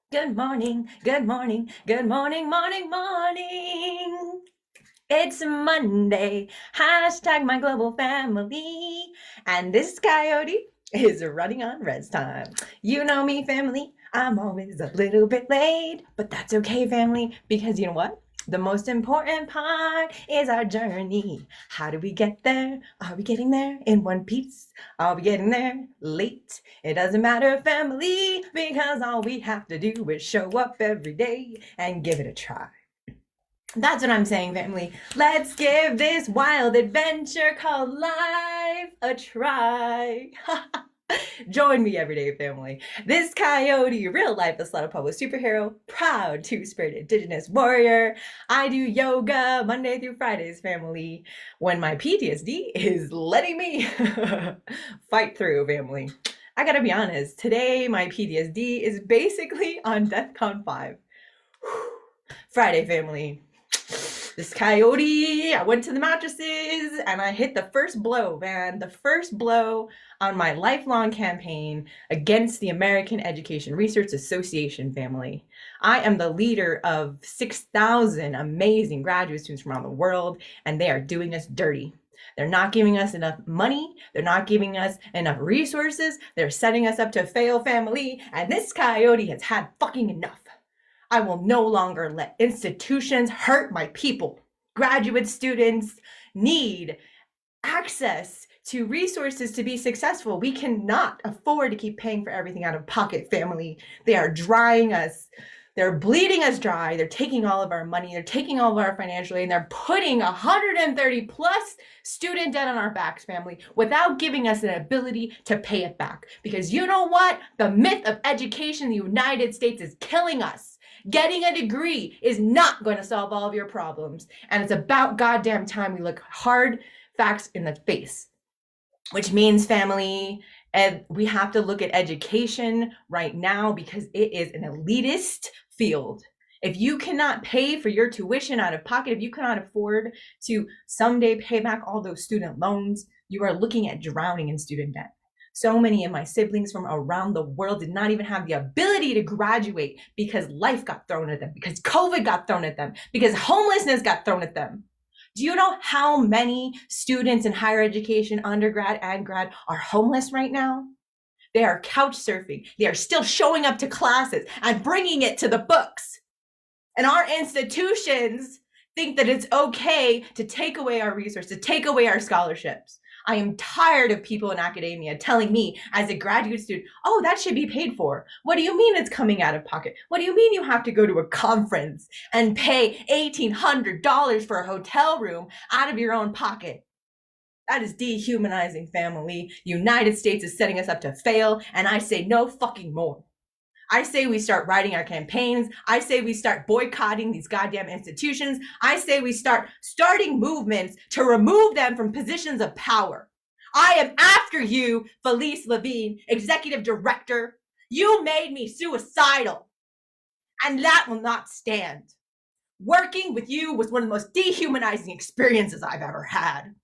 Good morning, good morning, good morning, morning, morning. It's Monday, hashtag my global family. And this coyote is running on rest time. You know me, family. I'm always a little bit late, but that's okay, family, because you know what? The most important part is our journey. How do we get there? Are we getting there in one piece? Are we getting there late? It doesn't matter, family, because all we have to do is show up every day and give it a try. That's what I'm saying, family. Let's give this wild adventure called life a try. Join me every day, family. This coyote, real life Isleta Pueblo superhero, proud two-spirit indigenous warrior. I do yoga Monday through Fridays, family, when my PTSD is letting me fight through, family. I gotta be honest, today my PTSD is basically on DEFCON 5. Friday, family. This coyote, I went to the mattresses and I hit the first blow, man. The first blow on my lifelong campaign against the American Education Research Association, family. I am the leader of 6,000 amazing graduate students from around the world, and they are doing us dirty. They're not giving us enough money. They're not giving us enough resources. They're setting us up to fail, family. And this coyote has had fucking enough. I will no longer let institutions hurt my people. Graduate students need access to resources to be successful. We cannot afford to keep paying for everything out of pocket, family. They are drying us. They're bleeding us dry. They're taking all of our money. They're taking all of our financial aid, and they're putting 130 plus student debt on our backs, family, without giving us an ability to pay it back. Because you know what? The myth of education in the United States is killing us. Getting a degree is not going to solve all of your problems. And it's about goddamn time we look hard facts in the face. Which means, family, and we have to look at education right now because it is an elitist field. If you cannot pay for your tuition out of pocket, if you cannot afford to someday pay back all those student loans, you are looking at drowning in student debt. So many of my siblings from around the world did not even have the ability to graduate because life got thrown at them, because COVID got thrown at them, because homelessness got thrown at them. Do you know how many students in higher education, undergrad and grad, are homeless right now? They are couch surfing. They are still showing up to classes and bringing it to the books. And our institutions think that it's okay to take away our resources, to take away our scholarships. I am tired of people in academia telling me as a graduate student, oh, that should be paid for. What do you mean it's coming out of pocket? What do you mean you have to go to a conference and pay $1,800 for a hotel room out of your own pocket? That is dehumanizing, family. The United States is setting us up to fail, and I say no fucking more. I say we start writing our campaigns. I say we start boycotting these goddamn institutions. I say we start starting movements to remove them from positions of power. I am after you, Felice Levine, executive director. You made me suicidal, and that will not stand. Working with you was one of the most dehumanizing experiences I've ever had.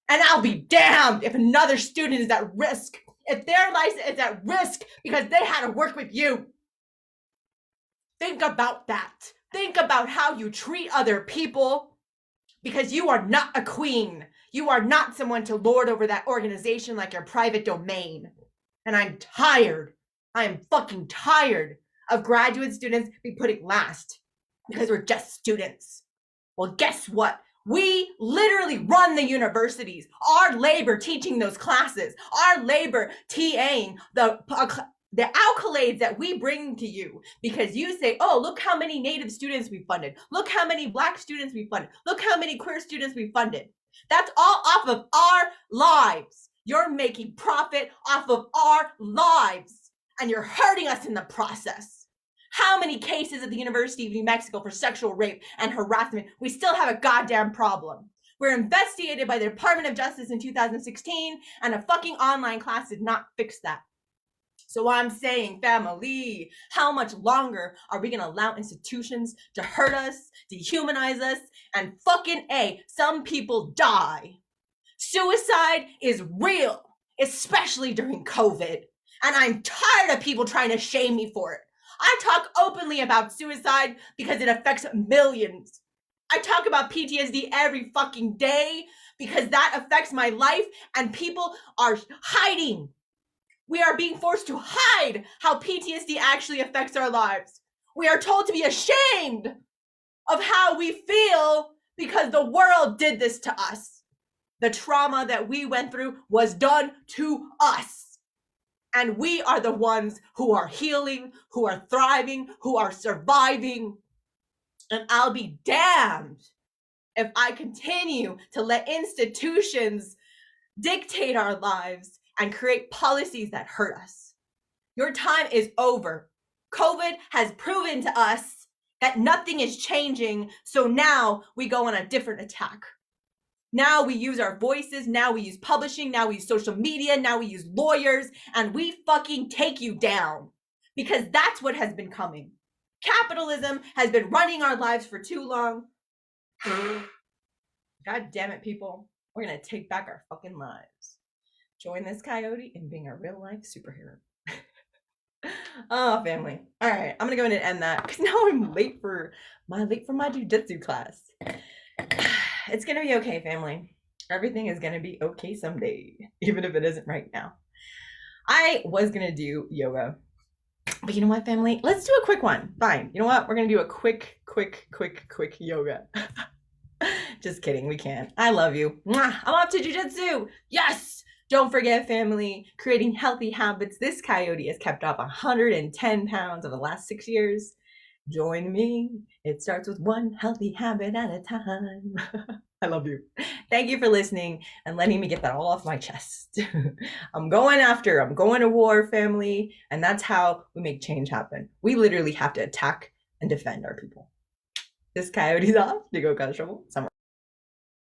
And I'll be damned if another student is at risk, if their license is at risk because they had to work with you. Think about that. Think about how you treat other people, because you are not a queen. You are not someone to lord over that organization like your private domain. And I'm tired. I am fucking tired of graduate students be putting last because we're just students. Well, guess what? We literally run the universities. Our labor teaching those classes, our labor TAing the accolades that we bring to you, because you say, oh, look how many Native students we funded. Look how many Black students we funded. Look how many queer students we funded. That's all off of our lives. You're making profit off of our lives, and you're hurting us in the process. How many cases at the University of New Mexico for sexual rape and harassment? We still have a goddamn problem. We're investigated by the Department of Justice in 2016, and a fucking online class did not fix that. So I'm saying, family, how much longer are we going to allow institutions to hurt us, dehumanize us, and fucking some people die? Suicide is real, especially during COVID. And I'm tired of people trying to shame me for it. I talk openly about suicide because it affects millions. I talk about PTSD every fucking day because that affects my life, and people are hiding. We are being forced to hide how PTSD actually affects our lives. We are told to be ashamed of how we feel because the world did this to us. The trauma that we went through was done to us. And we are the ones who are healing, who are thriving, who are surviving. And I'll be damned if I continue to let institutions dictate our lives and create policies that hurt us. Your time is over. COVID has proven to us that nothing is changing, so now we go on a different attack. Now we use our voices, now we use publishing, now we use social media, now we use lawyers, and we fucking take you down. Because that's what has been coming. Capitalism has been running our lives for too long. God damn it, people. We're gonna take back our fucking lives. Join this coyote in being a real life superhero. Oh, family. All right, I'm gonna go in and end that because now I'm late for my jujitsu class. It's gonna be okay, family. Everything is gonna be okay someday, even if it isn't right now. I was gonna do yoga, but you know what, family? Let's do a quick one. Fine. You know what? We're gonna do a quick yoga. Just kidding. We can't. I love you. Mwah! I'm off to jujitsu. Yes. Don't forget, family, creating healthy habits. This coyote has kept off 110 pounds over the last 6 years. Join me. It starts with one healthy habit at a time. I love you. Thank you for listening and letting me get that all off my chest. I'm going to war, family. And that's how we make change happen. We literally have to attack and defend our people. This coyote's off to go cause trouble somewhere.